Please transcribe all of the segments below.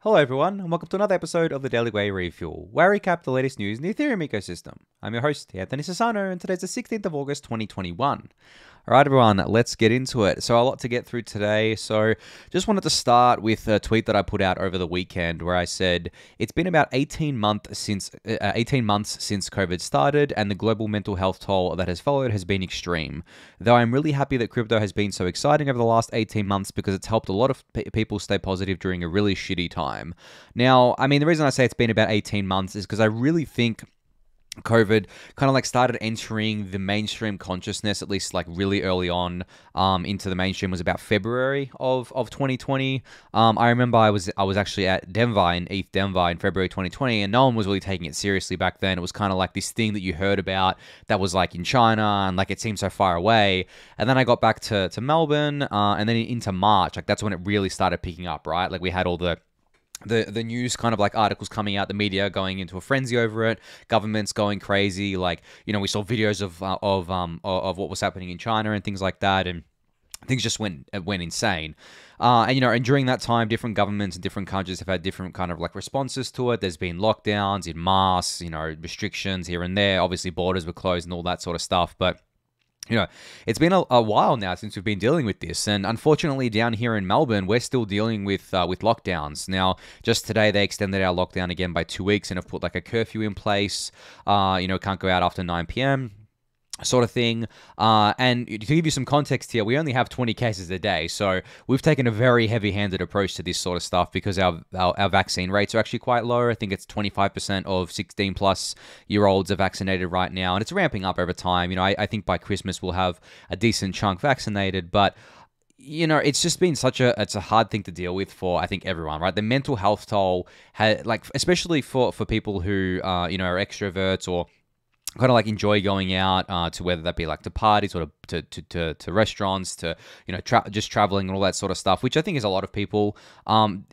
Hello everyone, and welcome to another episode of the Daily Gwei Refuel, where I recap the latest news in the Ethereum ecosystem. I'm your host, Anthony Sassano, and today's the 16th of August, 2021. Alright everyone, let's get into it. So a lot to get through today, so just wanted to start with a tweet that I put out over the weekend where I said, it's been about 18 months since COVID started, and the global mental health toll that has followed has been extreme. Though I'm really happy that crypto has been so exciting over the last 18 months because it's helped a lot of people stay positive during a really shitty time. Now, I mean, the reason I say it's been about 18 months is because I really think COVID kind of like started entering the mainstream consciousness, at least like really early on into the mainstream, was about February of 2020. I remember I was actually at Denver in ETH Denver in February 2020, and no one was really taking it seriously back then. It was kind of like this thing that you heard about that was like in China, and like it seemed so far away. And then I got back to Melbourne, and then into March, like that's when it really started picking up, right? Like we had all the news kind of like articles coming out, the media going into a frenzy over it, governments going crazy. Like, you know, we saw videos of what was happening in China and things like that, and things just went insane. And during that time, different governments and different countries have had different kind of like responses to it. There's been lockdowns in mass, restrictions here and there. Obviously, borders were closed and all that sort of stuff, but it's been a while now since we've been dealing with this, and unfortunately down here in Melbourne, we're still dealing with lockdowns. Now, just today, they extended our lockdown again by 2 weeks and have put like a curfew in place. Can't go out after 9 p.m. sort of thing. And to give you some context here, we only have 20 cases a day. So we've taken a very heavy-handed approach to this sort of stuff because our vaccine rates are actually quite low. I think it's 25% of 16-plus-year-olds are vaccinated right now, and it's ramping up over time. I think by Christmas we'll have a decent chunk vaccinated, but it's just been it's a hard thing to deal with for, I think, everyone, right? The mental health toll, especially for people who, are extroverts or kind of like enjoy going out to, whether that be like to parties or to restaurants, to just traveling and all that sort of stuff, which I think is a lot of people, and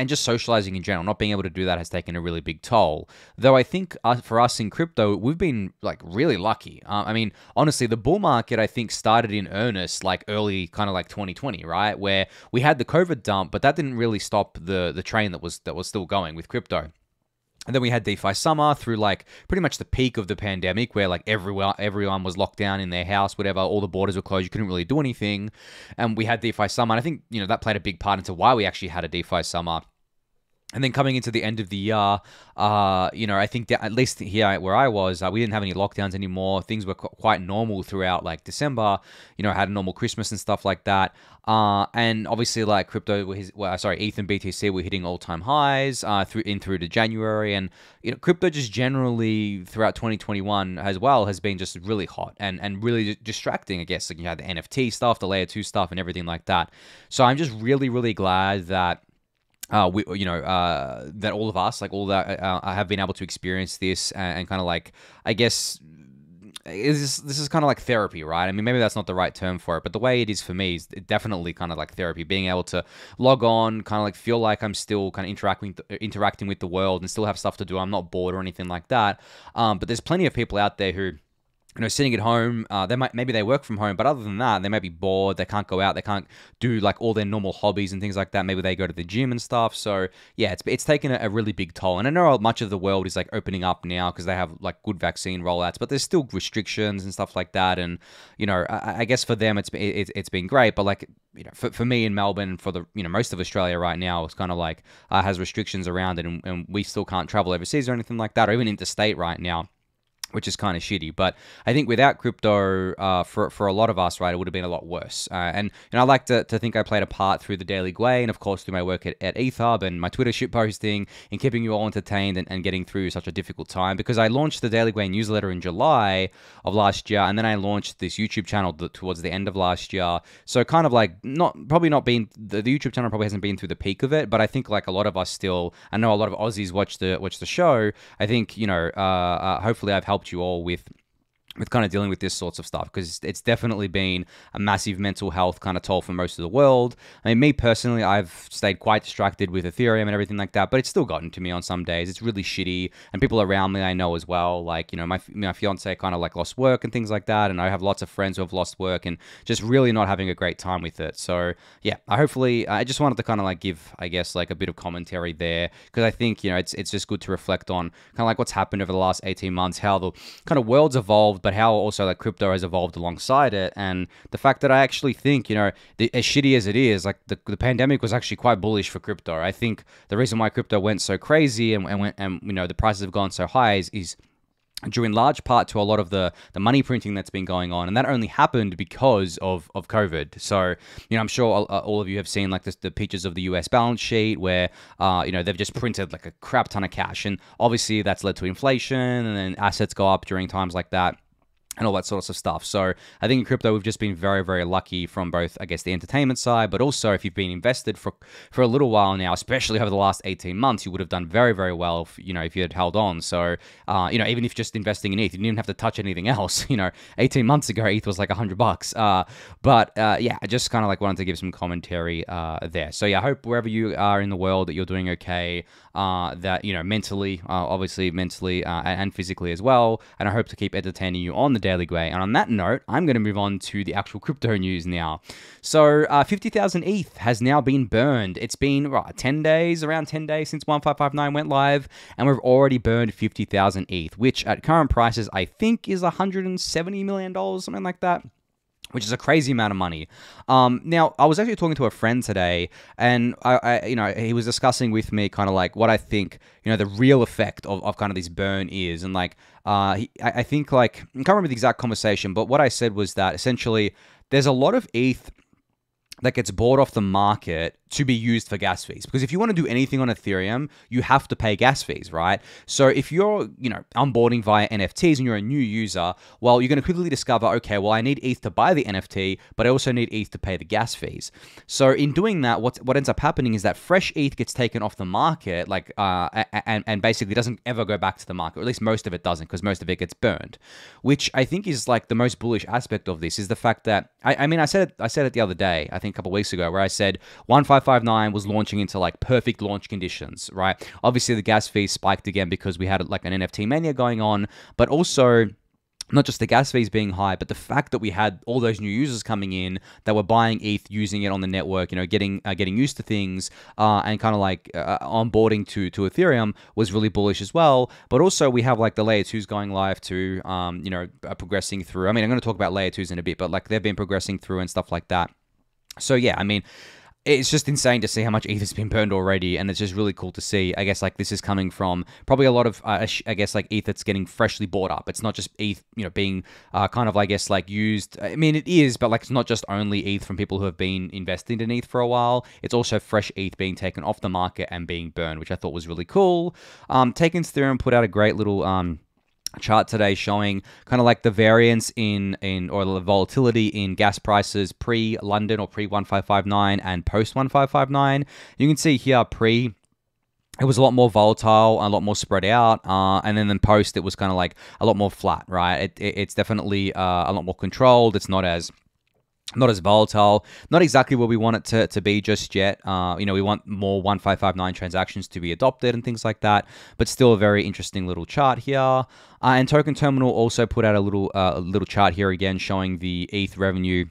just socializing in general. Not being able to do that has taken a really big toll. Though I think for us in crypto, we've been like really lucky. I mean, honestly, the bull market I think started in earnest like early kind of like 2020, right, where we had the COVID dump, but that didn't really stop the train that was still going with crypto. And then we had DeFi summer through like pretty much the peak of the pandemic, where like everyone was locked down in their house, whatever, all the borders were closed, you couldn't really do anything. And we had DeFi summer, and I think, that played a big part into why we actually had a DeFi summer. And then coming into the end of the year, I think that at least here where I was, we didn't have any lockdowns anymore. Things were quite normal throughout like December. I had a normal Christmas and stuff like that. And obviously, like ETH and BTC were hitting all-time highs through to January, and crypto just generally throughout 2021 as well has been just really hot and really distracting, I guess. Like you had the NFT stuff, the layer 2 stuff, and everything like that. So I'm just really, really glad that that all of us, like all that, have been able to experience this and kind of like, I guess, this is kind of like therapy, right? I mean, maybe that's not the right term for it, but the way it is for me is definitely kind of like therapy. Being able to log on, kind of like feel like I'm still kind of interacting with the world and still have stuff to do. I'm not bored or anything like that. But there's plenty of people out there who, sitting at home, maybe they work from home, but other than that, they may be bored. They can't go out. They can't do like all their normal hobbies and things like that. Maybe they go to the gym and stuff. So yeah, it's taken a really big toll. And I know much of the world is like opening up now because they have like good vaccine rollouts, but there's still restrictions and stuff like that. And I guess for them it's been great, but like for me in Melbourne, for the most of Australia right now, it's kind of like has restrictions around it, and we still can't travel overseas or anything like that, or even interstate right now, which is kind of shitty. But I think without crypto, for a lot of us, right, it would have been a lot worse. And I like to think I played a part through the Daily Gwei, and of course through my work at ETHUB and my Twitter shitposting, in keeping you all entertained and getting through such a difficult time. Because I launched the Daily Gwei newsletter in July of last year, and then I launched this YouTube channel towards the end of last year. So kind of like the YouTube channel probably hasn't been through the peak of it, but I think like a lot of us still, I know a lot of Aussies watch the show. I think hopefully I've helped you all with with kind of dealing with this sorts of stuff, because it's definitely been a massive mental health kind of toll for most of the world. I mean, me personally, I've stayed quite distracted with Ethereum and everything like that, but it's still gotten to me on some days. It's really shitty, and people around me I know as well, like, you know, my fiance kind of like lost work and things like that, and I have lots of friends who have lost work and just really not having a great time with it. So yeah, I just wanted to kind of like give, I guess, like a bit of commentary there, because I think, you know, it's just good to reflect on kind of like what's happened over the last 18 months, how the kind of world's evolved, but how also like crypto has evolved alongside it. And the fact that I actually think, you know, as shitty as it is, like the pandemic was actually quite bullish for crypto. I think the reason why crypto went so crazy and you know, the prices have gone so high is due in large part to a lot of the money printing that's been going on. And that only happened because of COVID. So, you know, I'm sure all of you have seen like the pictures of the US balance sheet where, you know, they've just printed like a crap ton of cash. And obviously that's led to inflation, and then assets go up during times like that, and all that sorts of stuff. So I think in crypto, we've just been very, very lucky from both, I guess, the entertainment side, but also if you've been invested for a little while now, especially over the last 18 months, you would have done very, very well if, you know, if you had held on. So, you know, even if just investing in ETH, you didn't even have to touch anything else. You know, 18 months ago, ETH was like $100. But yeah, I just kind of like wanted to give some commentary there. So yeah, I hope wherever you are in the world that you're doing okay, that, you know, mentally, obviously mentally and physically as well. And I hope to keep entertaining you on the Daily Gwei. And on that note, I'm going to move on to the actual crypto news now. So 50,000 ETH has now been burned. It's been around 10 days since 1559 went live, and we've already burned 50,000 ETH, which at current prices, I think is $170 million, something like that, which is a crazy amount of money. Now, I was actually talking to a friend today, and you know, he was discussing with me kind of like what I think, you know, the real effect of kind of this burn is. And like, I think like, I can't remember the exact conversation, but what I said was that essentially there's a lot of ETH that gets bought off the market to be used for gas fees. Because if you want to do anything on Ethereum, you have to pay gas fees, right? So if you're, you know, onboarding via NFTs and you're a new user, well, you're going to quickly discover, okay, well, I need ETH to buy the NFT, but I also need ETH to pay the gas fees. So in doing that, what ends up happening is that fresh ETH gets taken off the market, like, and basically doesn't ever go back to the market, or at least most of it doesn't, because most of it gets burned, which I think is like the most bullish aspect of this, is the fact that, I mean, I said it the other day, I think a couple weeks ago, where I said 1559 was launching into like perfect launch conditions, right? Obviously the gas fees spiked again because we had like an NFT mania going on, but also not just the gas fees being high, but the fact that we had all those new users coming in that were buying ETH, using it on the network, you know, getting used to things, and kind of like onboarding to Ethereum was really bullish as well. But also we have like the layer 2s going live too, you know, progressing through. I mean, I'm going to talk about layer 2s in a bit, but like they've been progressing through and stuff like that. So yeah, I mean, it's just insane to see how much ETH has been burned already, and it's just really cool to see. I guess like this is coming from probably a lot of, I guess like ETH that's getting freshly bought up. It's not just ETH, you know, being kind of, I guess, like used. I mean, it is, but like it's not just only ETH from people who have been investing in ETH for a while. It's also fresh ETH being taken off the market and being burned, which I thought was really cool. takenstheorem put out a great little chart today showing kind of like the variance in or the volatility in gas prices pre-London or pre-1559 and post-1559. You can see here it was a lot more volatile, a lot more spread out, and then post it was kind of like a lot more flat, right? It's definitely a lot more controlled. It's not as volatile, not exactly where we want it to be just yet. You know, we want more 1559 transactions to be adopted and things like that, but still a very interesting little chart here. And Token Terminal also put out a little chart here again showing the ETH revenue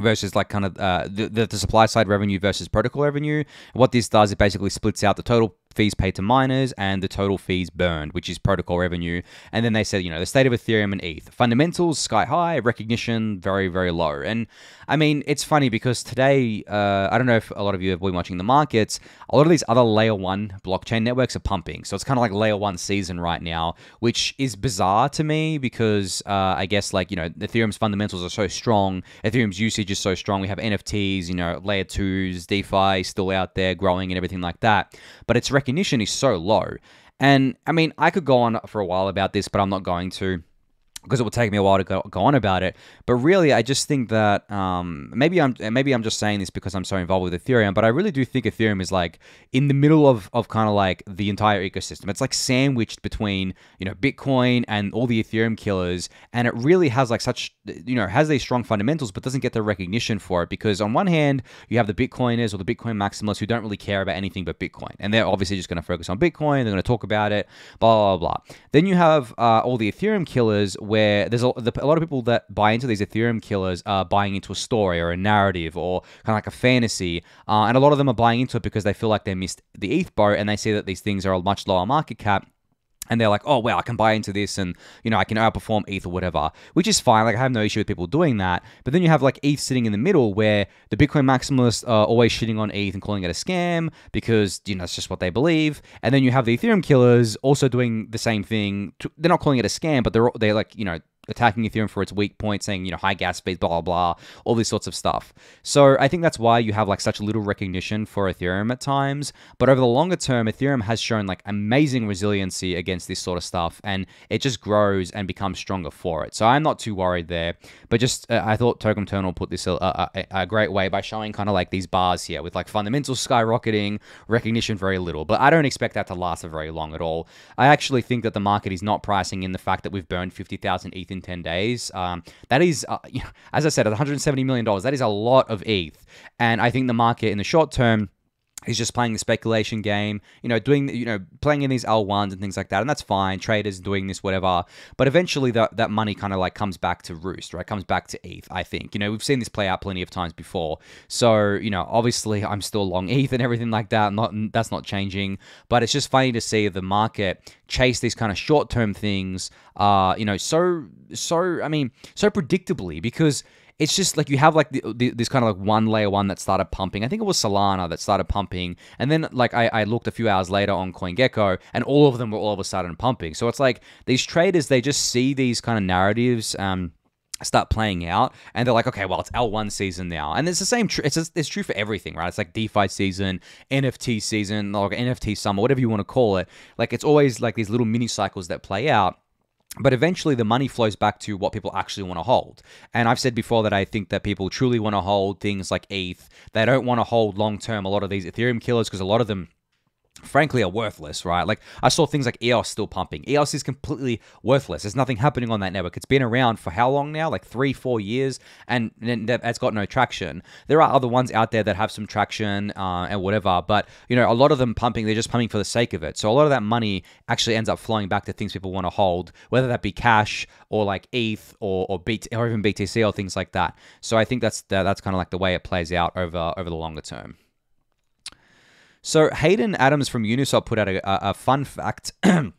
versus like kind of the supply side revenue versus protocol revenue. What this does, it basically splits out the total fees paid to miners and the total fees burned, which is protocol revenue. And then they said, you know, the state of Ethereum and ETH. Fundamentals, sky high. Recognition, very, very low. And I mean, it's funny because today, I don't know if a lot of you have been watching the markets, a lot of these other layer 1 blockchain networks are pumping. So it's kind of like layer 1 season right now, which is bizarre to me because I guess like, you know, Ethereum's fundamentals are so strong. Ethereum's usage is so strong. We have NFTs, you know, layer 2s, DeFi still out there growing and everything like that. But its recognition is so low. And I mean, I could go on for a while about this, but I'm not going to. because it will take me a while to go on about it. But really, I just think that maybe I'm just saying this because I'm so involved with Ethereum, but I really do think Ethereum is like in the middle of kind of like the entire ecosystem. It's like sandwiched between, you know, Bitcoin and all the Ethereum killers, and it really has like such, you know, has these strong fundamentals, but doesn't get the recognition for it, because on one hand, you have the Bitcoiners or the Bitcoin maximalists who don't really care about anything but Bitcoin, and they're obviously just going to focus on Bitcoin. They're going to talk about it, blah, blah, blah. Then you have all the Ethereum killers, where there's a lot of people that buy into these Ethereum killers are buying into a story or a narrative or kind of like a fantasy. And a lot of them are buying into it because they feel like they missed the ETH boat, and they see that these things are a much lower market cap. And they're like, oh, wow, I can buy into this and, you know, I can outperform ETH or whatever, which is fine. Like, I have no issue with people doing that. But then you have, like, ETH sitting in the middle, where the Bitcoin maximalists are always shitting on ETH and calling it a scam because, you know, it's just what they believe. And then you have the Ethereum killers also doing the same thing. They're not calling it a scam, but they're like, you know, attacking Ethereum for its weak point, saying, you know, high gas fees, blah, blah, blah, all these sorts of stuff. So I think that's why you have like such little recognition for Ethereum at times. But over the longer term, Ethereum has shown like amazing resiliency against this sort of stuff, and it just grows and becomes stronger for it. So I'm not too worried there. But just I thought Token Terminal put this a great way by showing kind of like these bars here with like fundamentals skyrocketing, recognition very little. But I don't expect that to last for very long at all. I actually think that the market is not pricing in the fact that we've burned 50,000 ETH in 10 days. That is, you know, as I said, at $170 million, that is a lot of ETH. And I think the market in the short term is just playing the speculation game, you know, playing in these L1s and things like that. And that's fine. Traders doing this, whatever. But eventually that money kind of like comes back to roost, right? Comes back to ETH, I think. You know, we've seen this play out plenty of times before. So, you know, obviously I'm still long ETH and everything like that. That's not changing. But it's just funny to see the market chase these kind of short-term things, you know, so predictably, because it's just like you have like this kind of like one layer one that started pumping. I think it was Solana that started pumping. And then like I looked a few hours later on CoinGecko, and all of them were all of a sudden pumping. So it's like these traders, they just see these kind of narratives start playing out, and they're like, okay, well, it's L1 season now. And it's the same, it's true for everything, right? It's like DeFi season, NFT season, or NFT summer, whatever you want to call it. Like, it's always like these little mini cycles that play out. But eventually the money flows back to what people actually want to hold. And I've said before that I think that people truly want to hold things like ETH. They don't want to hold long-term a lot of these Ethereum killers, because a lot of them, frankly, are worthless, right? Like, I saw things like EOS still pumping. EOS is completely worthless. There's nothing happening on that network. It's been around for how long now? Like 3-4 years, and it's got no traction. There are other ones out there that have some traction and whatever, but, you know, a lot of them pumping, they're just pumping for the sake of it. So a lot of that money actually ends up flowing back to things people want to hold, whether that be cash or like ETH or even BTC or things like that. So I think that's kind of like the way it plays out over the longer term. So Hayden Adams from Uniswap put out a fun fact in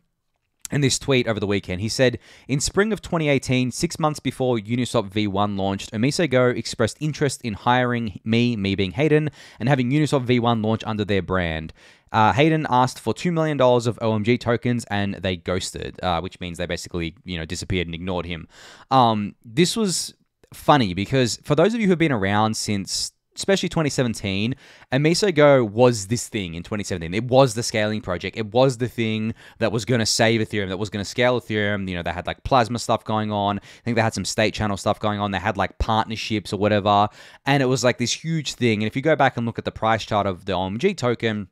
this tweet over the weekend. He said, in spring of 2018, 6 months before Uniswap V1 launched, OmiseGo expressed interest in hiring me being Hayden, and having Uniswap V1 launch under their brand. Hayden asked for $2 million of OMG tokens, and they ghosted, which means they basically, you know, disappeared and ignored him. This was funny because for those of you who have been around since especially 2017, OmiseGo was this thing in 2017. It was the scaling project. It was the thing that was going to save Ethereum, that was going to scale Ethereum. You know, they had like Plasma stuff going on. I think they had some state channel stuff going on. They had like partnerships or whatever. And it was like this huge thing. And if you go back and look at the price chart of the OMG token,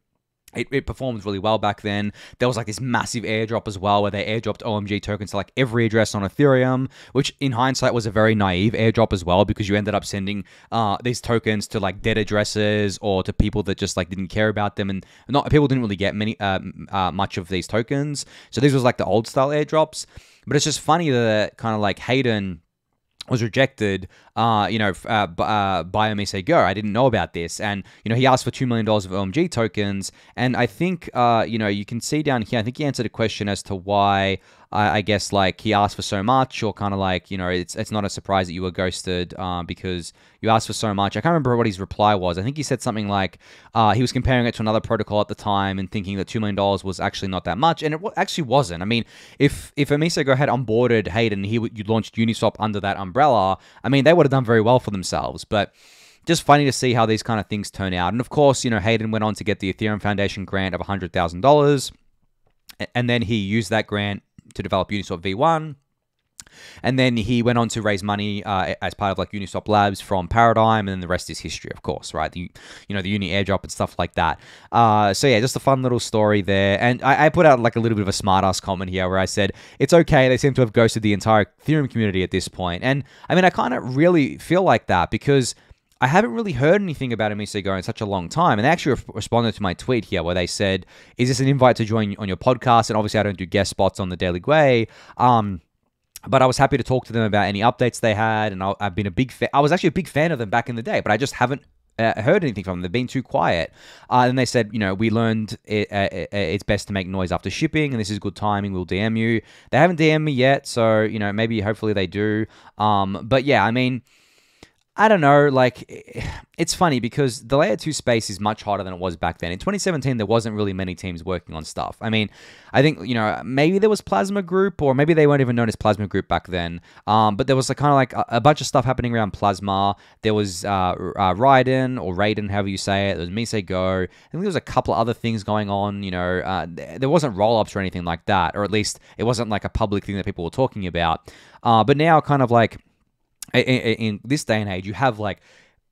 it performed really well back then. There was like this massive airdrop as well, where they airdropped OMG tokens to like every address on Ethereum, which in hindsight was a very naive airdrop as well, because you ended up sending these tokens to like dead addresses or to people that just like didn't care about them, and people didn't really get much of these tokens. So these was like the old style airdrops. But it's just funny that kind of like Hayden was rejected, by OmiseGo. I didn't know about this. And, you know, he asked for $2 million of OMG tokens. And I think, you can see down here, I think he answered a question as to why, I guess, like, he asked for so much, or kind of like, you know, it's not a surprise that you were ghosted because you asked for so much. I can't remember what his reply was. I think he said something like he was comparing it to another protocol at the time and thinking that $2 million was actually not that much. And it actually wasn't. I mean, if OmiseGo had onboarded Hayden, you launched Uniswap under that umbrella, I mean, they would have done very well for themselves. But just funny to see how these kind of things turn out. And of course, you know, Hayden went on to get the Ethereum Foundation grant of $100,000. And then he used that grant to develop Uniswap V1. And then he went on to raise money as part of like Uniswap Labs from Paradigm, and then the rest is history, of course, right? The Uni airdrop and stuff like that. So yeah, just a fun little story there. And I put out like a little bit of a smartass comment here where I said, it's okay, they seem to have ghosted the entire Ethereum community at this point. And I mean, I kind of really feel like that because I haven't really heard anything about OmiseGo in such a long time. And they actually responded to my tweet here where they said, is this an invite to join on your podcast? And obviously I don't do guest spots on the Daily Gwei. But I was happy to talk to them about any updates they had, and I've been a big fan. I was actually a big fan of them back in the day, but I just haven't heard anything from them. They've been too quiet. And they said, we learned it's best to make noise after shipping, and this is good timing. We'll DM you. They haven't DM'd me yet, so maybe hopefully they do. But yeah, I mean, I don't know, like, it's funny because the layer 2 space is much harder than it was back then. In 2017, there wasn't really many teams working on stuff. I mean, I think, maybe there was Plasma Group, or maybe they weren't even known as Plasma Group back then. But there was kind of like a bunch of stuff happening around Plasma. There was Raiden, however you say it. There was OmiseGo. I think there was a couple of other things going on, there wasn't roll-ups or anything like that, or at least it wasn't like a public thing that people were talking about. But now kind of like, in this day and age, you have like,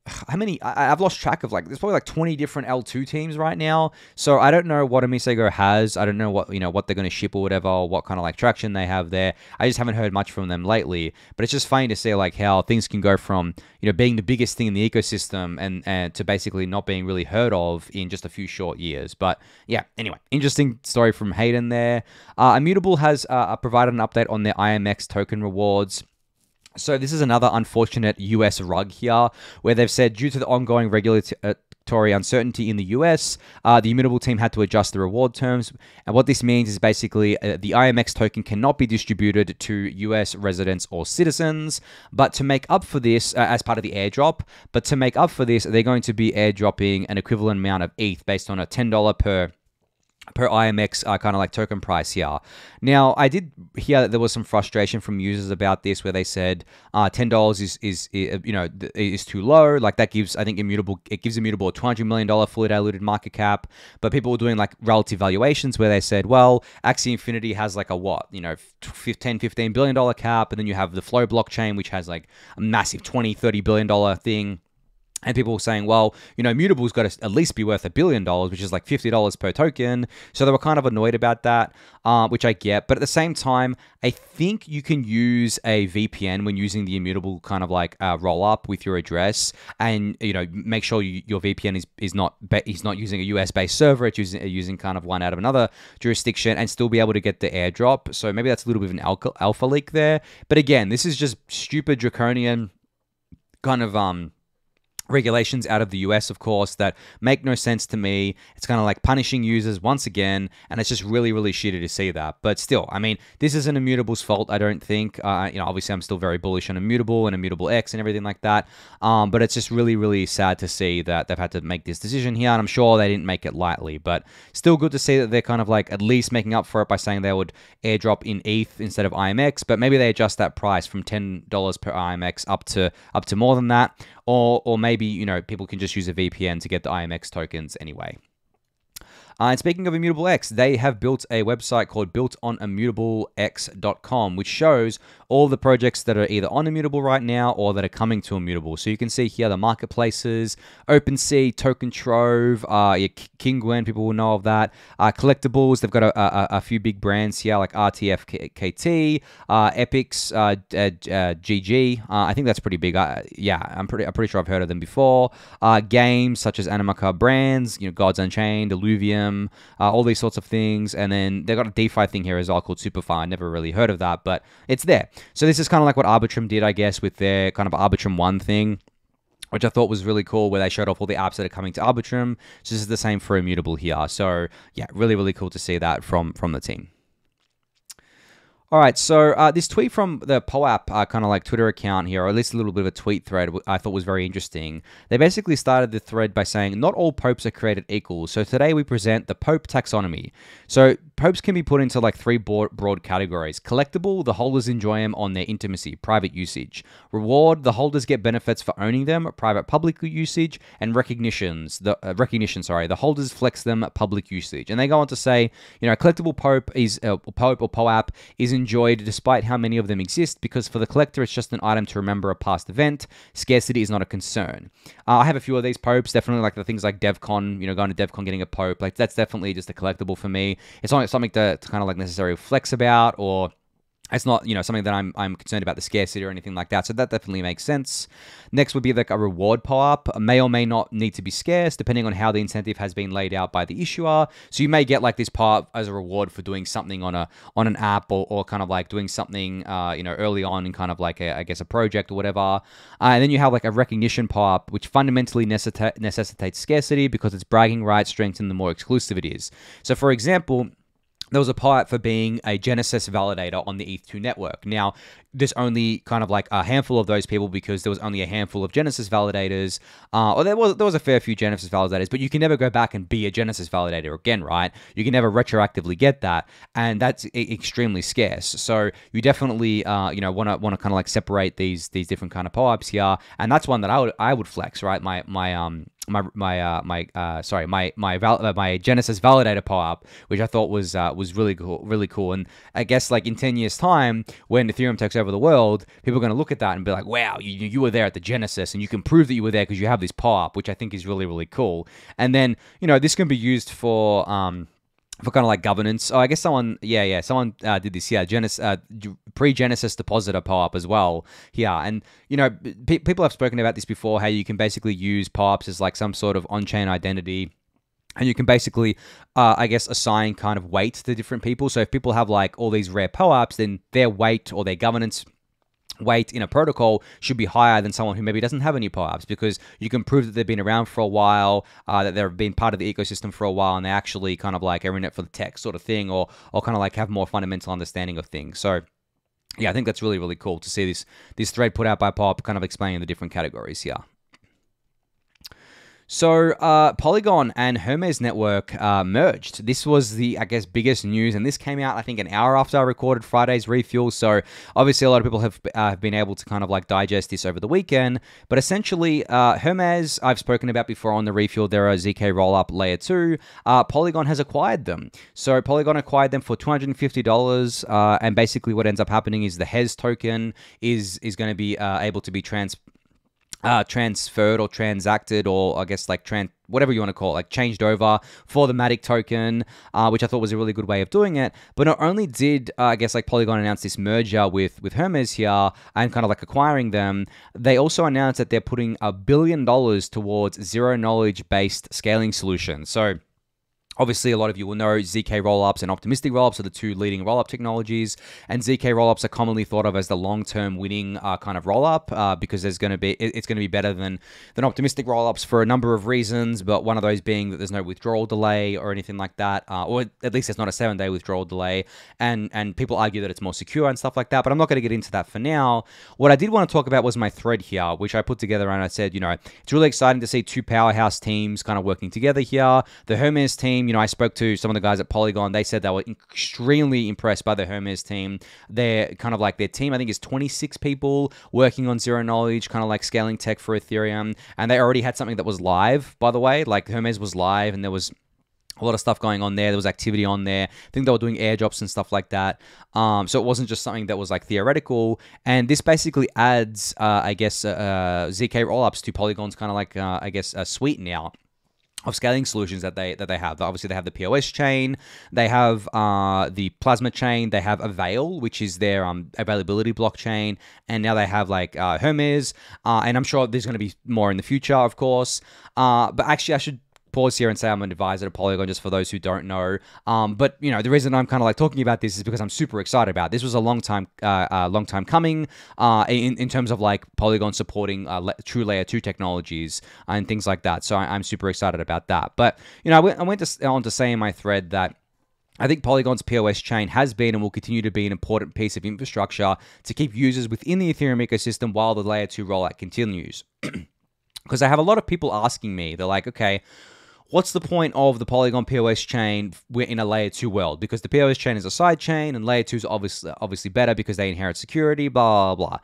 how many? I've lost track of, like, there's probably like 20 different L2 teams right now. So I don't know what OmiseGo has. I don't know what, what they're going to ship or whatever, or what kind of like traction they have there. I just haven't heard much from them lately. But it's just funny to see like how things can go from, being the biggest thing in the ecosystem and to basically not being really heard of in just a few short years. But yeah, anyway, interesting story from Hayden there. Immutable has provided an update on their IMX token rewards. So this is another unfortunate US rug here, where they've said due to the ongoing regulatory uncertainty in the US, the Immutable team had to adjust the reward terms. And what this means is basically the IMX token cannot be distributed to US residents or citizens. But to make up for this, as part of the airdrop, they're going to be airdropping an equivalent amount of ETH based on a $10 per IMX kind of like token price here. Now, I did hear that there was some frustration from users about this, where they said $10 is too low. Like, that gives, I think, Immutable a $200 million fully diluted market cap. But people were doing like relative valuations where they said, well, Axie Infinity has like a $15 billion cap, and then you have the Flow blockchain, which has like a massive $20-30 billion thing. And people were saying, well, Immutable's got to at least be worth $1 billion, which is like $50 per token. So they were kind of annoyed about that, which I get. But at the same time, I think you can use a VPN when using the Immutable kind of like roll up with your address, and make sure your VPN is not using a US based server. It's using kind of one out of another jurisdiction, and still be able to get the airdrop. So maybe that's a little bit of an alpha leak there. But again, this is just stupid draconian kind of regulations out of the US, of course, that make no sense to me. It's kind of like punishing users once again, and it's just really, really shitty to see that. But still, I mean, this isn't Immutable's fault, I don't think. Obviously, I'm still very bullish on Immutable and ImmutableX and everything like that. But it's just really, really sad to see that they've had to make this decision here, and I'm sure they didn't make it lightly. But still good to see that they're kind of like at least making up for it by saying they would airdrop in ETH instead of IMX. But maybe they adjust that price from $10 per IMX up to more than that. Or maybe, people can just use a VPN to get the IMX tokens anyway. And speaking of ImmutableX, they have built a website called builtonImmutableX.com, which shows all the projects that are either on Immutable right now or that are coming to Immutable. So you can see here the marketplaces, OpenSea, Token Trove, King Gwen, people will know of that. Collectibles, they've got a few big brands here like RTFKT, Epics, GG. I think that's pretty big. I'm pretty sure I've heard of them before. Games such as Animaka brands, Gods Unchained, Illuvium, all these sorts of things. And then they've got a DeFi thing here as well called Superfi. I never really heard of that, but it's there. So this is kind of like what Arbitrum did, I guess, with their kind of Arbitrum 1 thing, which I thought was really cool, where they showed off all the apps that are coming to Arbitrum. So this is the same for Immutable here. So yeah, really, really cool to see that from the team. All right, so this tweet from the POAP kind of like Twitter account here, or at least a little bit of a tweet thread, I thought was very interesting. They basically started the thread by saying, not all POAPs are created equal. So today we present the POAP taxonomy. So POAPs can be put into like 3 broad categories. Collectible, the holders enjoy them on their intimacy, private usage. Reward, the holders get benefits for owning them, private public usage. And recognition, the holders flex them, public usage. And they go on to say, collectible POAP is POAP or POAP is enjoyed despite how many of them exist, because for the collector, it's just an item to remember a past event. Scarcity is not a concern. I have a few of these POAPs, definitely like the things like DevCon, going to DevCon, getting a POAP. Like, that's definitely just a collectible for me. It's not something to kind of like necessarily flex about, or it's not, something that I'm concerned about the scarcity or anything like that. So that definitely makes sense. Next would be like a reward POAP. May or may not need to be scarce, depending on how the incentive has been laid out by the issuer. So you may get like this POAP as a reward for doing something on an app, or kind of like doing something, early on in kind of like I guess a project or whatever. And then you have like a recognition POAP, which fundamentally necessitates scarcity because its bragging rights strengthen the more exclusive it is. So for example, there was a POAP for being a Genesis validator on the ETH2 network. Now, there's only kind of like a handful of those people because there was only a handful of Genesis validators, or there was a fair few Genesis validators, but you can never go back and be a Genesis validator again, right? You can never retroactively get that, and that's extremely scarce. So you definitely, want to kind of like separate these different kind of POAPs here, and that's one that I would flex, right? My Genesis validator POAP, which I thought was really cool. And I guess like in 10 years time, when Ethereum takes over the world, people are going to look at that and be like, wow, you were there at the Genesis, and you can prove that you were there because you have this POAP, which I think is really cool. And then this can be used for kind of like governance. Oh, I guess someone did this here. Pre-Genesis depositor POAP as well here. And, people have spoken about this before, how you can basically use POAPs as like some sort of on-chain identity. And you can basically, assign kind of weight to different people. So if people have like all these rare POAPs, then their weight or their governance weight in a protocol should be higher than someone who maybe doesn't have any POAPs, because you can prove that they've been around for a while, that they've been part of the ecosystem for a while, and they actually kind of like are in it for the tech sort of thing, or kind of like have more fundamental understanding of things. So yeah, I think that's really cool to see this thread put out by POAP kind of explaining the different categories here. So Polygon and Hermez network merged. This was the, biggest news, and this came out, I think, an hour after I recorded Friday's Refuel. So obviously a lot of people have been able to kind of like digest this over the weekend. But essentially, Hermez, I've spoken about before on the Refuel. They're a ZK rollup layer 2. Polygon has acquired them. So Polygon acquired them for $250, and basically what ends up happening is the Hez token is going to be able to be transferred or transacted, or I guess like whatever you want to call it, like changed over for the Matic token, which I thought was a really good way of doing it. But not only did Polygon announce this merger with Hermez here and kind of like acquiring them, they also announced that they're putting $1 billion towards zero knowledge based scaling solutions. So obviously, a lot of you will know ZK rollups and optimistic rollups are the two leading rollup technologies, and ZK rollups are commonly thought of as the long-term winning kind of rollup because it's going to be better than optimistic rollups for a number of reasons. But one of those being that there's no withdrawal delay or anything like that, or at least there's not a 7-day withdrawal delay, and people argue that it's more secure and stuff like that. But I'm not going to get into that for now. What I did want to talk about was my thread here, which I put together, and I said, it's really exciting to see two powerhouse teams kind of working together here. The Hermez team. I spoke to some of the guys at Polygon. They said they were extremely impressed by the Hermez team. They're kind of like, their team, I think, is 26 people working on zero knowledge, kind of like scaling tech for Ethereum. And they already had something that was live, by the way. Like Hermez was live, and there was a lot of stuff going on there. There was activity on there. I think they were doing airdrops and stuff like that. So it wasn't just something that was like theoretical. And this basically adds, ZK rollups to Polygon's kind of like, a suite now of scaling solutions that they have. Obviously, they have the POS chain, they have the Plasma chain, they have Avail, which is their availability blockchain, and now they have like Hermez, and I'm sure there's going to be more in the future, of course. But actually, I should pause here and say I'm an advisor to Polygon, just for those who don't know. But the reason I'm kind of like talking about this is because I'm super excited about it. This was a long time coming in terms of like Polygon supporting true layer 2 technologies and things like that. So I'm super excited about that. But I went on to say in my thread that I think Polygon's POS chain has been and will continue to be an important piece of infrastructure to keep users within the Ethereum ecosystem while the layer 2 rollout continues. Because I have a lot of people asking me, they're like, okay, what's the point of the Polygon POS chain? We're in a layer 2 world, because the POS chain is a side chain and layer 2 is obviously better because they inherit security, blah, blah, blah.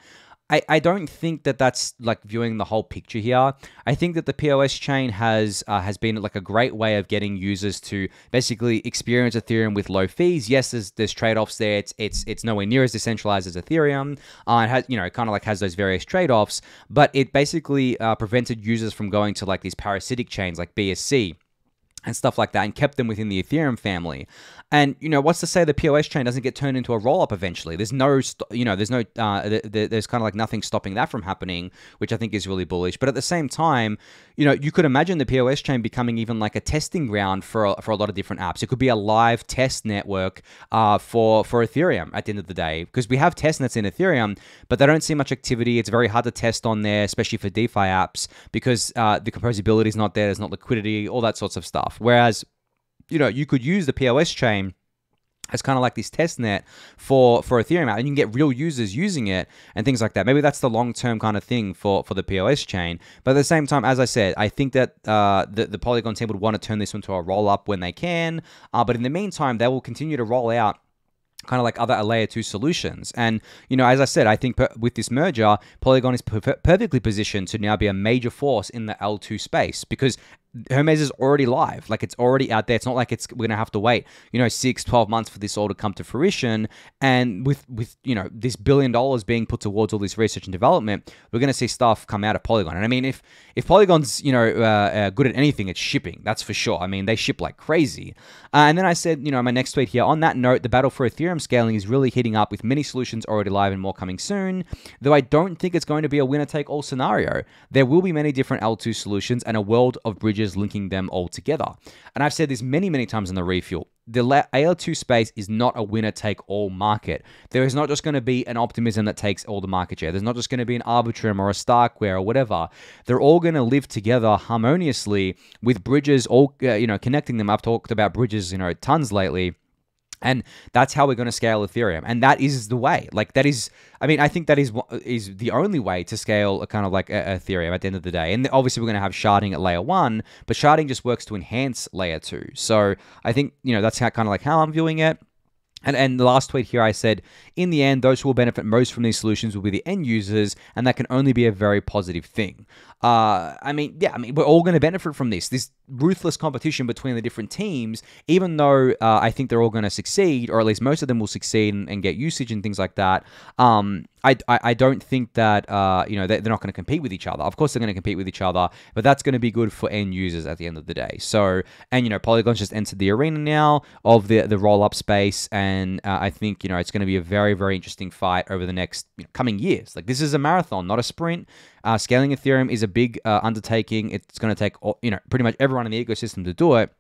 I don't think that that's like viewing the whole picture here. I think that the POS chain has been like a great way of getting users to basically experience Ethereum with low fees. Yes, there's trade-offs there. It's nowhere near as decentralized as Ethereum. It has, you know, kind of like has those various trade-offs, but it basically prevented users from going to like these parasitic chains like BSC and stuff like that, and kept them within the Ethereum family. And, you know, what's to say the POS chain doesn't get turned into a roll-up eventually? There's no, there's kind of like nothing stopping that from happening, which I think is really bullish. But at the same time, you know, you could imagine the POS chain becoming even like a testing ground for a lot of different apps. It could be a live test network for Ethereum at the end of the day, because we have testnets in Ethereum, but they don't see much activity. It's very hard to test on there, especially for DeFi apps, because the composability is not there. There's not liquidity, all that sorts of stuff. Whereas, you know, you could use the POS chain as kind of like this test net for Ethereum out, and you can get real users using it and things like that. Maybe that's the long-term kind of thing for the POS chain. But at the same time, as I said, I think that the Polygon team would want to turn this into a roll-up when they can. But in the meantime, they will continue to roll out kind of like other layer 2 solutions. And, you know, as I said, I think with this merger, Polygon is perfectly positioned to now be a major force in the L2 space, because Hermez is already live. Like, it's already out there. It's not like we're going to have to wait, you know, 6-12 months for this all to come to fruition. And with you know, this $1 billion being put towards all this research and development, we're going to see stuff come out of Polygon. And I mean, if Polygon's, you know, good at anything, it's shipping. That's for sure. I mean, they ship like crazy. And then I said, you know, my next tweet here, on that note, the battle for Ethereum scaling is really heating up, with many solutions already live and more coming soon. Though I don't think it's going to be a winner-take-all scenario. There will be many different L2 solutions and a world of bridges linking them all together. And I've said this many times in the refuel. The AL2 space is not a winner-take-all market. There is not just going to be an Optimism that takes all the market share. There's not just going to be an Arbitrum or a Starkware or whatever. They're all going to live together harmoniously, with bridges all, you know, connecting them. I've talked about bridges, you know, tons lately. And that's how we're going to scale Ethereum. And that is the way. Like, that is, I mean, I think that is the only way to scale a kind of like Ethereum at the end of the day. And obviously, we're going to have sharding at layer 1, but sharding just works to enhance layer 2. So I think, you know, that's kind of like how I'm viewing it. And the last tweet here, I said, in the end, those who will benefit most from these solutions will be the end users, and that can only be a very positive thing. I mean, we're all going to benefit from this ruthless competition between the different teams, even though I think they're all going to succeed, or at least most of them will succeed and get usage and things like that. I don't think that, you know, they're not going to compete with each other. Of course, they're going to compete with each other, but that's going to be good for end users at the end of the day. So, and, you know, Polygon's just entered the arena now of the roll-up space, and I think, you know, it's going to be a very, very interesting fight over the next, you know, coming years. Like, this is a marathon, not a sprint. Scaling Ethereum is a big undertaking. It's going to take, you know, pretty much everyone in the ecosystem to do it.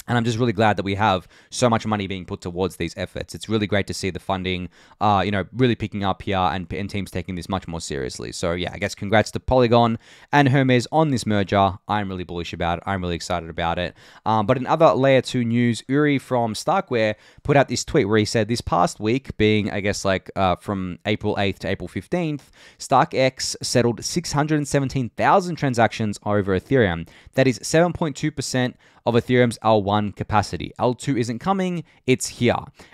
And I'm just really glad that we have so much money being put towards these efforts. It's really great to see the funding, you know, really picking up here, and teams taking this much more seriously. So yeah, I guess congrats to Polygon and Hermez on this merger. I'm really bullish about it. I'm really excited about it. But in other layer 2 news, Uri from Starkware put out this tweet where he said, this past week, being, I guess, like from April 8th to April 15th, StarkEx settled 617,000 transactions over Ethereum. That is 7.2% of Ethereum's L1 capacity. L2 isn't coming, it's here.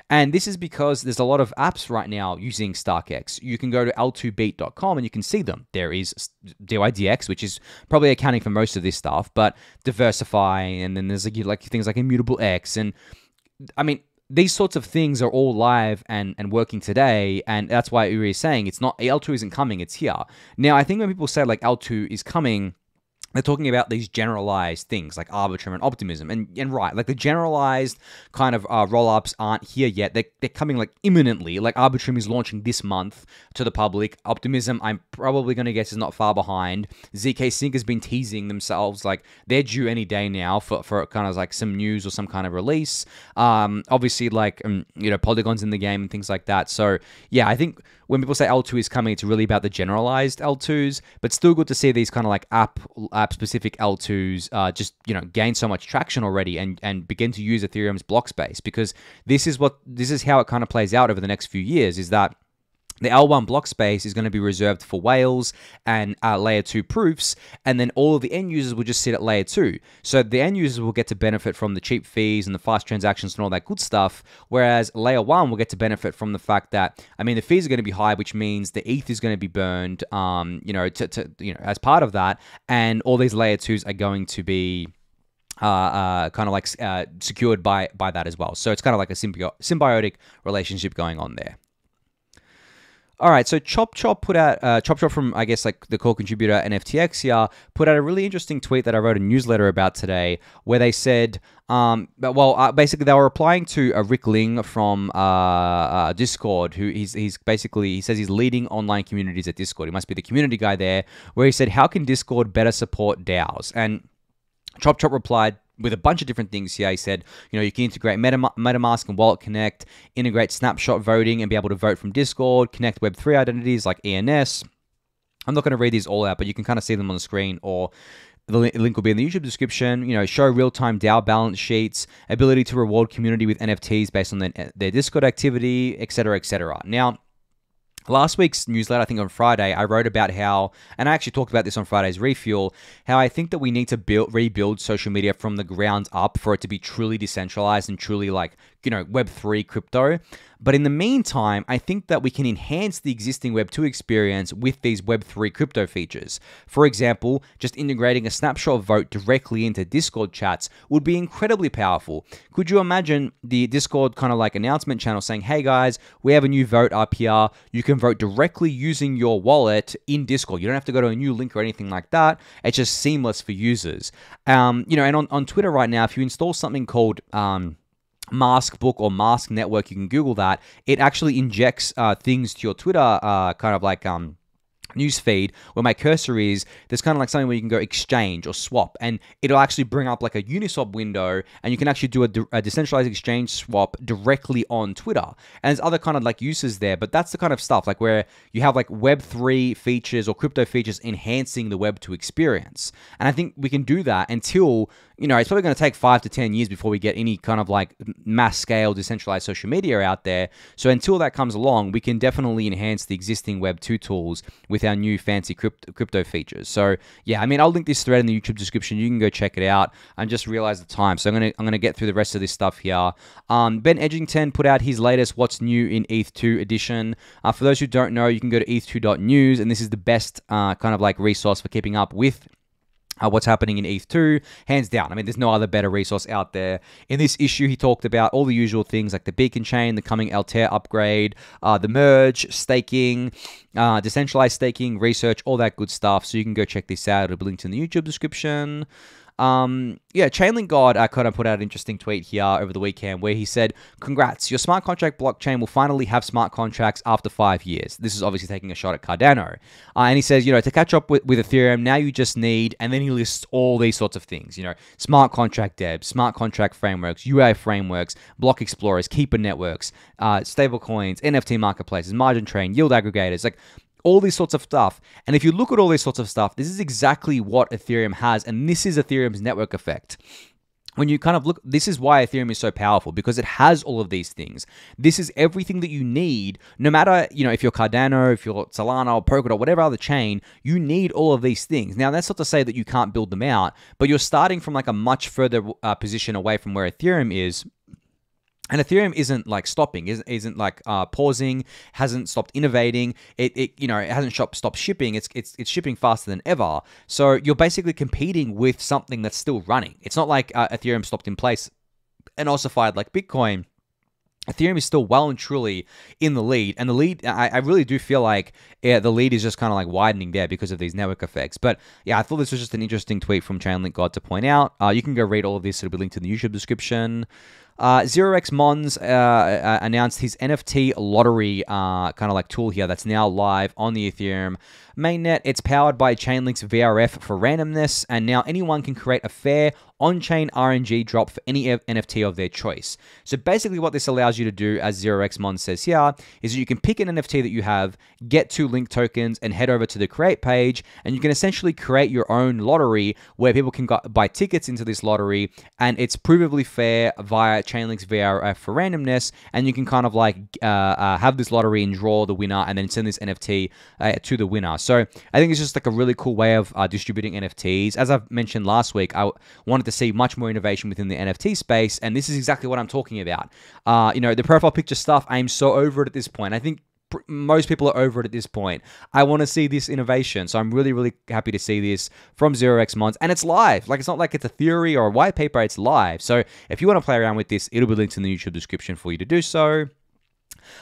And this is because there's a lot of apps right now using StarkEx. You can go to l2beat.com and you can see them. There is DYDX, which is probably accounting for most of this stuff, but Diversify, and then there's like things like ImmutableX, and I mean, these sorts of things are all live and working today, and that's why Uri is saying it's not, L2 isn't coming, it's here. Now, I think when people say like L2 is coming, they're talking about these generalized things like Arbitrum and Optimism. And right, like the generalized kind of roll-ups aren't here yet. They're coming like imminently. Like Arbitrum is launching this month to the public. Optimism, I'm probably going to guess, is not far behind. ZK Sync has been teasing themselves. Like they're due any day now for kind of like some news or some kind of release. Obviously, like, you know, Polygon's in the game and things like that. So yeah, I think when people say L2 is coming, it's really about the generalized L2s, but still good to see these kind of like app-specific L2s just, you know, gain so much traction already and begin to use Ethereum's block space, because this is how it kind of plays out over the next few years, is that The L1 block space is going to be reserved for whales and layer 2 proofs, and then all of the end users will just sit at layer 2. So the end users will get to benefit from the cheap fees and the fast transactions and all that good stuff, whereas layer 1 will get to benefit from the fact that, I mean, the fees are going to be high, which means the ETH is going to be burned, as part of that, and all these layer 2s are going to be kind of like secured by that as well. So it's kind of like a symbiotic relationship going on there. All right, so ChopChop put out, ChopChop from, I guess, like the core contributor NFTX here, put out a really interesting tweet that I wrote a newsletter about today, where they said, basically they were replying to a Rick Ling from Discord, who he's basically, he says he's leading online communities at Discord. He must be the community guy there, where he said, how can Discord better support DAOs? And ChopChop replied with a bunch of different things here. He said, you can integrate MetaMask and Wallet Connect, integrate snapshot voting and be able to vote from Discord, connect Web3 identities like ENS. I'm not going to read these all out, but you can kind of see them on the screen, or the link will be in the YouTube description. Show real-time DAO balance sheets, ability to reward community with NFTs based on their Discord activity, etc., etc. Now, last week's newsletter, I think on Friday, I wrote about how, and I actually talked about this on Friday's Refuel, how I think that we need to rebuild social media from the ground up for it to be truly decentralized and truly like, Web3 crypto. But in the meantime, I think that we can enhance the existing Web2 experience with these Web3 crypto features. For example, just integrating a snapshot vote directly into Discord chats would be incredibly powerful. Could you imagine the Discord kind of like announcement channel saying, hey guys, we have a new vote up here. You can vote directly using your wallet in Discord. You don't have to go to a new link or anything like that. It's just seamless for users. And on Twitter right now, if you install something called Mask Book or Mask Network, you can Google that. It actually injects things to your Twitter kind of like news feed. Where my cursor is, there's kind of like something where you can go exchange or swap, and it'll actually bring up like a Uniswap window, and you can actually do a decentralized exchange swap directly on Twitter. And there's other kind of like uses there, but that's the kind of stuff like where you have like Web3 features or crypto features enhancing the Web2 experience. And I think we can do that until, it's probably going to take 5 to 10 years before we get any kind of like mass scale decentralized social media out there. So until that comes along, we can definitely enhance the existing Web2 tools with our new fancy crypto features. So yeah, I mean, I'll link this thread in the YouTube description. You can go check it out. I just realized the time, so I'm gonna get through the rest of this stuff here. Ben Edgington put out his latest What's New in ETH2 edition. For those who don't know, you can go to eth2.news, and this is the best kind of like resource for keeping up with what's happening in ETH2, hands down. I mean, there's no other better resource out there. In this issue, he talked about all the usual things like the Beacon Chain, the coming Altair upgrade, the merge, staking, decentralized staking, research, all that good stuff. So you can go check this out. It'll be linked in the YouTube description. ChainLinkGod kind of put out an interesting tweet here over the weekend where he said, congrats, your smart contract blockchain will finally have smart contracts after 5 years. This is obviously taking a shot at Cardano. And he says, to catch up with Ethereum, now you just need, and then he lists all these sorts of things, smart contract devs, smart contract frameworks, UI frameworks, block explorers, keeper networks, stable coins, NFT marketplaces, margin train, yield aggregators, like all these sorts of stuff. And if you look at all these sorts of stuff, this is exactly what Ethereum has, and this is Ethereum's network effect. When you kind of look, this is why Ethereum is so powerful, because it has all of these things. This is everything that you need, no matter, if you're Cardano, if you're Solana or Polkadot or whatever other chain, you need all of these things. Now, that's not to say that you can't build them out, but you're starting from like a much further position away from where Ethereum is. And Ethereum isn't like stopping, isn't like pausing, hasn't stopped innovating. It hasn't stopped shipping. It's shipping faster than ever. So you're basically competing with something that's still running. It's not like Ethereum stopped in place and ossified like Bitcoin. Ethereum is still well and truly in the lead, and the lead, I really do feel like the lead is just kind of like widening there because of these network effects. But yeah, I thought this was just an interesting tweet from ChainLinkGod to point out. You can go read all of this. It'll be linked in the YouTube description. 0x Mons announced his NFT-Lottery kind of like tool here that's now live on the Ethereum mainnet. It's powered by Chainlink's VRF for randomness, and now anyone can create a fair on-chain RNG drop for any NFT of their choice. So basically what this allows you to do, as 0xMon says here, is that you can pick an NFT that you have, get 2 link tokens, and head over to the create page, and you can essentially create your own lottery where people can buy tickets into this lottery, and it's provably fair via Chainlink's VRF for randomness, and you can kind of like have this lottery and draw the winner, and then send this NFT to the winner. So I think it's just like a really cool way of distributing NFTs. As I've mentioned last week, I wanted to see much more innovation within the NFT space, and this is exactly what I'm talking about. You know, the profile picture stuff, I'm so over it at this point. I think most people are over it at this point. I want to see this innovation, so I'm really, really happy to see this from 0xMons, and it's live. Like, it's not like it's a theory or a white paper, it's live. So if you want to play around with this, it'll be linked in the YouTube description for you to do so.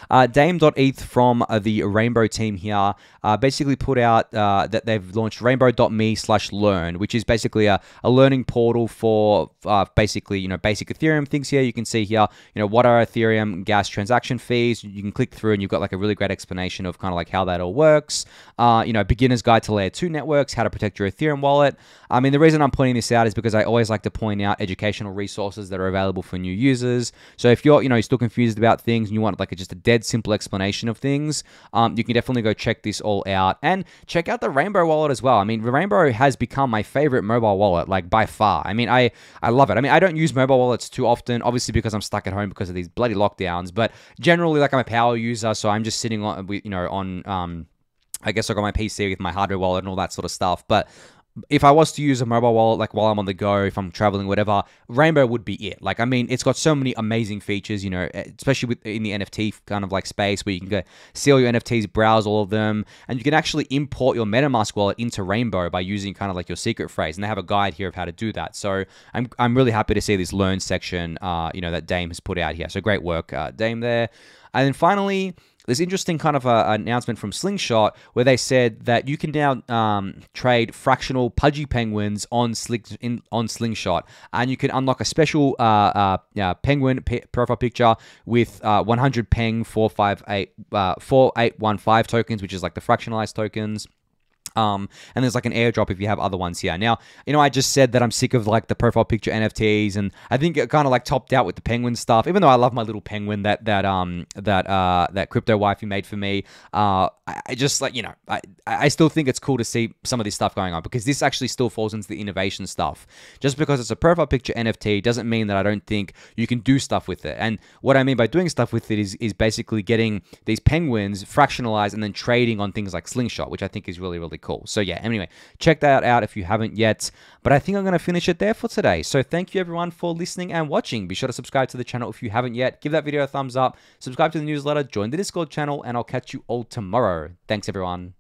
Dame.eth from the Rainbow team here basically put out that they've launched rainbow.me/learn, which is basically a learning portal for basically, you know, basic Ethereum things here. You can see here, you know, what are Ethereum gas transaction fees. You can click through and you've got like a really great explanation of kind of like how that all works. You know, beginner's guide to layer 2 networks, how to protect your Ethereum wallet. I mean, the reason I'm pointing this out is because I always like to point out educational resources that are available for new users. So if you're, you know, you're still confused about things and you want like just a dead simple explanation of things, you can definitely go check this all out, and check out the Rainbow wallet as well. I mean, the Rainbow has become my favorite mobile wallet, like by far. I mean, I love it. I mean, I don't use mobile wallets too often, obviously because I'm stuck at home because of these bloody lockdowns, but generally, like, I'm a power user, so I'm just sitting on, you know, on I guess I got my PC with my hardware wallet and all that sort of stuff. But if I was to use a mobile wallet, like while I'm on the go, if I'm traveling, whatever, Rainbow would be it. Like, I mean, it's got so many amazing features, you know, especially in the NFT kind of like space where you can go see all your NFTs, browse all of them, and you can actually import your MetaMask wallet into Rainbow by using kind of like your secret phrase. And they have a guide here of how to do that. So I'm really happy to see this learn section, you know, that Dame has put out here. So great work, Dame there. And then finally, this interesting kind of announcement from Slingshot where they said that you can now trade fractional pudgy penguins on Slingshot, and you can unlock a special penguin profile picture with 100 peng 4815 tokens, which is like the fractionalized tokens. And there's like an airdrop if you have other ones here. Now, you know, I just said that I'm sick of like the profile picture NFTs, and I think it kind of like topped out with the penguin stuff. Even though I love my little penguin that crypto wifey made for me, I just, like, you know, I still think it's cool to see some of this stuff going on, because this actually still falls into the innovation stuff. Just because it's a profile picture NFT doesn't mean that I don't think you can do stuff with it. And what I mean by doing stuff with it is basically getting these penguins fractionalized and then trading on things like Slingshot, which I think is really, really cool. So yeah, anyway, check that out if you haven't yet. But I think I'm going to finish it there for today. So thank you everyone for listening and watching. Be sure to subscribe to the channel if you haven't yet. Give that video a thumbs up. Subscribe to the newsletter. Join the Discord channel. And I'll catch you all tomorrow. Thanks everyone.